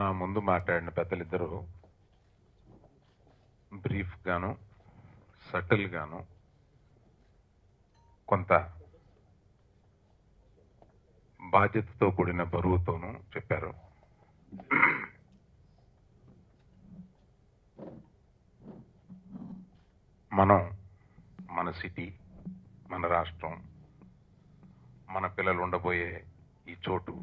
నా ముందు మాట్లాడిన పెద్దలిద్దరూ బ్రీఫ్ గాను సటిల్ గాను కొంత బాధ్యతతో కూడిన బరువుతోనూ చెప్పారు. మనం మన సిటీ, మన రాష్ట్రం, మన పిల్లలు ఉండబోయే ఈ చోటు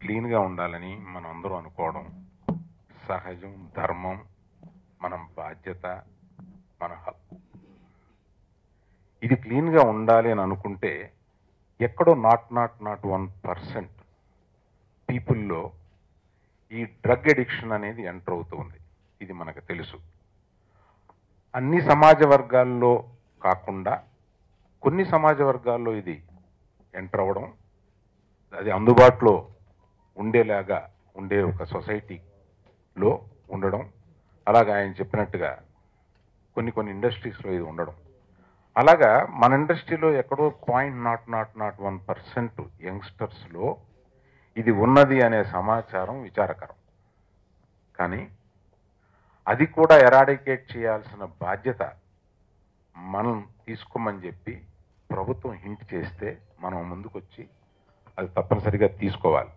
క్లీన్గా ఉండాలని మనం అందరూ అనుకోవడం సహజం, ధర్మం, మన బాధ్యత, మన హక్కు. ఇది క్లీన్గా ఉండాలి అని అనుకుంటే ఎక్కడో నాట్ 1% పీపుల్లో ఈ డ్రగ్ అడిక్షన్ అనేది ఎంటర్ అవుతుంది. ఇది మనకు తెలుసు. అన్ని సమాజ వర్గాల్లో కాకుండా కొన్ని సమాజ వర్గాల్లో ఇది ఎంటర్ అవ్వడం, అది అందుబాటులో ఉండేలాగా ఉండే ఒక సొసైటీలో ఉండడం, అలాగా ఆయన చెప్పినట్టుగా కొన్ని ఇండస్ట్రీస్లో ఇది ఉండడం, అలాగా మన ఇండస్ట్రీలో ఎక్కడో 0.001% యంగ్స్టర్స్లో ఇది ఉన్నది అనే సమాచారం విచారకరం. కానీ అది కూడా ఎరాడికేట్ చేయాల్సిన బాధ్యత మనం తీసుకోమని చెప్పి ప్రభుత్వం హింట్ చేస్తే మనం ముందుకొచ్చి అది తప్పనిసరిగా తీసుకోవాలి.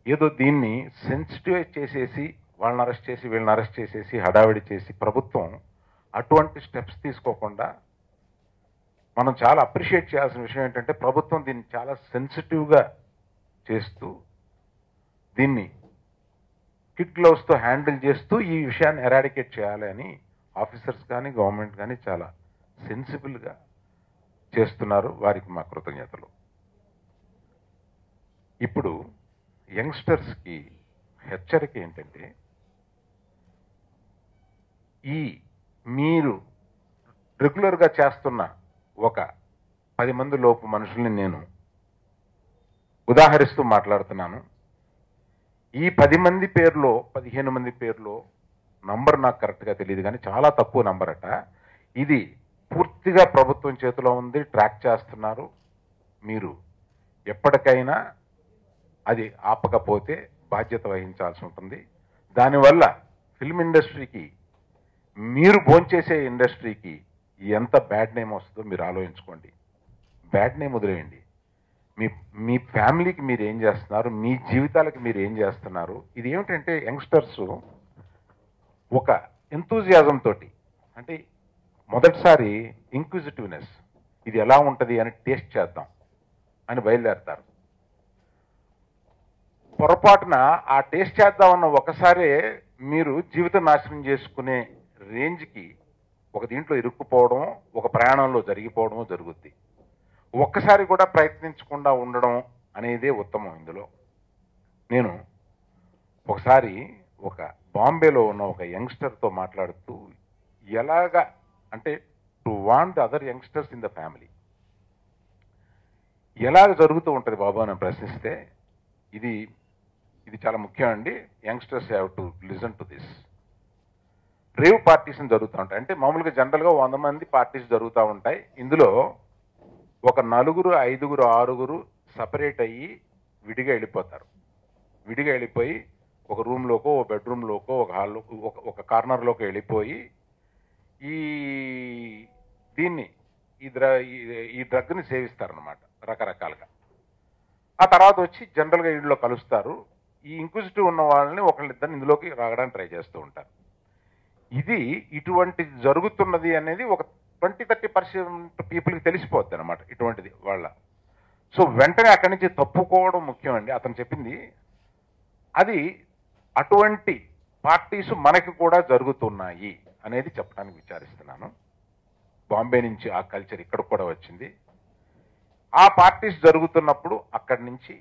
ఏదో దీన్ని సెన్సిటివైజ్ చేసేసి వాళ్ళని అరెస్ట్ చేసి వీళ్ళని అరెస్ట్ చేసేసి హడావిడి చేసి ప్రభుత్వం అటువంటి స్టెప్స్ తీసుకోకుండా మనం చాలా అప్రిషియేట్ చేయాల్సిన విషయం ఏంటంటే ప్రభుత్వం దీన్ని చాలా సెన్సిటివ్గా చేస్తూ దీన్ని కిడ్ గ్లౌస్తో హ్యాండిల్ చేస్తూ ఈ విషయాన్ని ఎరాడికేట్ చేయాలి అని ఆఫీసర్స్ కానీ గవర్నమెంట్ కానీ చాలా సెన్సిబుల్గా చేస్తున్నారు. వారికి మా కృతజ్ఞతలు. ఇప్పుడు యంగ్స్టర్స్కి హెచ్చరిక ఏంటంటే, ఈ మీరు రెగ్యులర్గా చేస్తున్న ఒక 10 మంది లోపు మనుషుల్ని నేను ఉదాహరిస్తూ మాట్లాడుతున్నాను. ఈ 10 మంది పేర్లో 15 మంది పేర్లో నంబర్ నాకు కరెక్ట్గా తెలియదు కానీ చాలా తక్కువ నంబర్ అట. ఇది పూర్తిగా ప్రభుత్వం చేతిలో ఉంది, ట్రాక్ చేస్తున్నారు. మీరు ఎప్పటికైనా అది ఆపకపోతే బాధ్యత వహించాల్సి ఉంటుంది. దానివల్ల ఫిల్మ్ ఇండస్ట్రీకి, మీరు భోంచేసే ఇండస్ట్రీకి ఎంత బ్యాడ్ నేమ్ వస్తుందో మీరు ఆలోచించుకోండి. బ్యాడ్ నేమ్ వదిలేయండి, మీ ఫ్యామిలీకి మీరు ఏం చేస్తున్నారు, మీ జీవితాలకి మీరు ఏం చేస్తున్నారు. ఇది ఏమిటంటే యంగ్స్టర్స్ ఒక ఎంతూజియాజం తోటి, అంటే మొదటిసారి ఇంక్విజిటివ్నెస్, ఇది ఎలా ఉంటుంది అని టేస్ట్ చేద్దాం అని బయలుదేరతారు. పొరపాటున ఆ టేస్ట్ చేద్దామన్న ఒకసారే మీరు జీవితం నాశనం చేసుకునే రేంజ్కి ఒక దీంట్లో ఇరుక్కుపోవడం, ఒక ప్రయాణంలో జరిగిపోవడమో జరుగుద్ది. ఒక్కసారి కూడా ప్రయత్నించకుండా ఉండడం అనేదే ఉత్తమం. ఇందులో నేను ఒకసారి ఒక బాంబేలో ఉన్న ఒక యంగ్స్టర్తో మాట్లాడుతూ, ఎలాగా అంటే to want the other youngsters in the family ఎలాగ జరుగుతూ ఉంటుంది బాబు అని ప్రశ్నిస్తే, ఇది చాలా ముఖ్యం అండి, youngsters have to listen to this. Rave parties జరుగుతూ ఉంటాయి. అంటే మామూలుగా జనరల్గా 100 మంది పార్టీస్ జరుగుతూ ఉంటాయి. ఇందులో ఒక 4, 5, 6 సపరేట్ అయ్యి విడిగా వెళ్ళిపోతారు. విడిగా వెళ్ళిపోయి ఒక రూమ్లోకో, ఒక బెడ్రూమ్లోకో, ఒక హాల్లోకి, ఒక కార్నర్లోకి వెళ్ళిపోయి ఈ డ్రగ్ని సేవిస్తారనమాట రకరకాలుగా. ఆ తర్వాత వచ్చి జనరల్గా ఇంట్లో కలుస్తారు. ఈ ఇంక్విజిటివ్ ఉన్న వాళ్ళని ఒకళ్ళిద్దరిని ఇందులోకి రాగడానికి ట్రై చేస్తూ ఉంటారు. ఇటువంటి జరుగుతున్నది అనేది ఒక 20-30% పీపుల్కి తెలిసిపోద్ది అనమాట ఇటువంటిది వాళ్ళ. సో వెంటనే అక్కడి నుంచి తప్పుకోవడం ముఖ్యం అండి. అతను చెప్పింది అది, అటువంటి పార్టీస్ మనకి కూడా జరుగుతున్నాయి అనేది చెప్పడానికి విచారిస్తున్నాను. బాంబే నుంచి ఆ కల్చర్ ఇక్కడ కూడా వచ్చింది. ఆ పార్టీస్ జరుగుతున్నప్పుడు అక్కడి నుంచి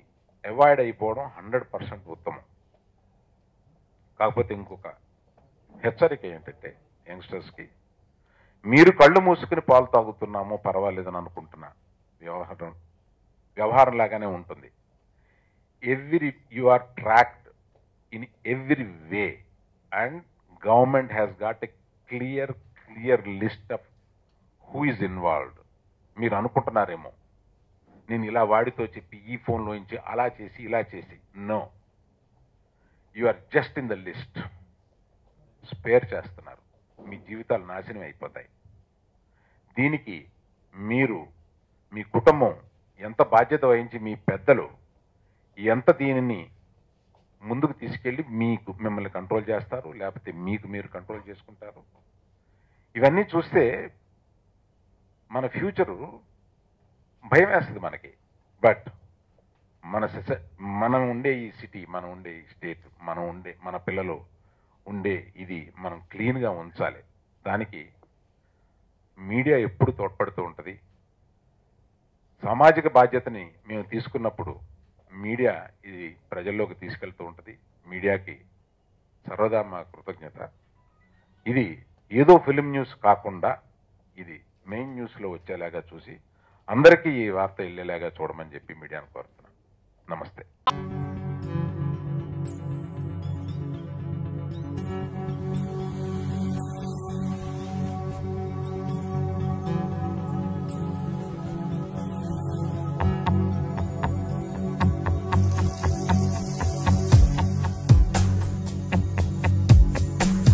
అవాయిడ్ అయిపోవడం 100% ఉత్తమం. కాకపోతే ఇంకొక హెచ్చరిక ఏంటంటే యంగ్స్టర్స్కి, మీరు కళ్ళు మూసుకుని పాలు తాగుతున్నామో పర్వాలేదని అనుకుంటున్నా వ్యవహారం లాగానే ఉంటుంది. You are tracked in every way and government has got a clear list of who is involved. మీరు అనుకుంటున్నారేమో నేను ఇలా వాడితో చెప్పి ఈ ఫోన్లో నుంచి అలా చేసి ఇలా చేసి, no. You are just in the list. Spare చేస్తున్నారు, మీ జీవితాలు నాశనం అయిపోతాయి. దీనికి మీరు, మీ కుటుంబం ఎంత బాధ్యత వహించి, మీ పెద్దలు ఎంత దీనిని ముందుకు తీసుకెళ్ళి మిమ్మల్ని కంట్రోల్ చేస్తారు, లేకపోతే మీకు మీరు కంట్రోల్ చేసుకుంటారు. ఇవన్నీ చూస్తే మన ఫ్యూచరు భయం వేస్తుంది మనకి. బట్ మనం ఉండే ఈ సిటీ, మనం ఉండే ఈ స్టేట్, మన పిల్లలు ఉండే ఇది మనం క్లీన్గా ఉంచాలి. దానికి మీడియా ఎప్పుడు తోడ్పడుతూ ఉంటుంది. సామాజిక బాధ్యతని మేము తీసుకున్నప్పుడు మీడియా ఇది ప్రజల్లోకి తీసుకెళ్తూ ఉంటుంది. మీడియాకి సర్వదా మా కృతజ్ఞత. ఇది ఏదో ఫిలిం న్యూస్ కాకుండా ఇది మెయిన్ న్యూస్లో వచ్చేలాగా చూసి అందరికీ ఈ వార్త వెళ్ళేలాగా చూడమని చెప్పి మీడియాను కోరుతున్నాను. నమస్తే.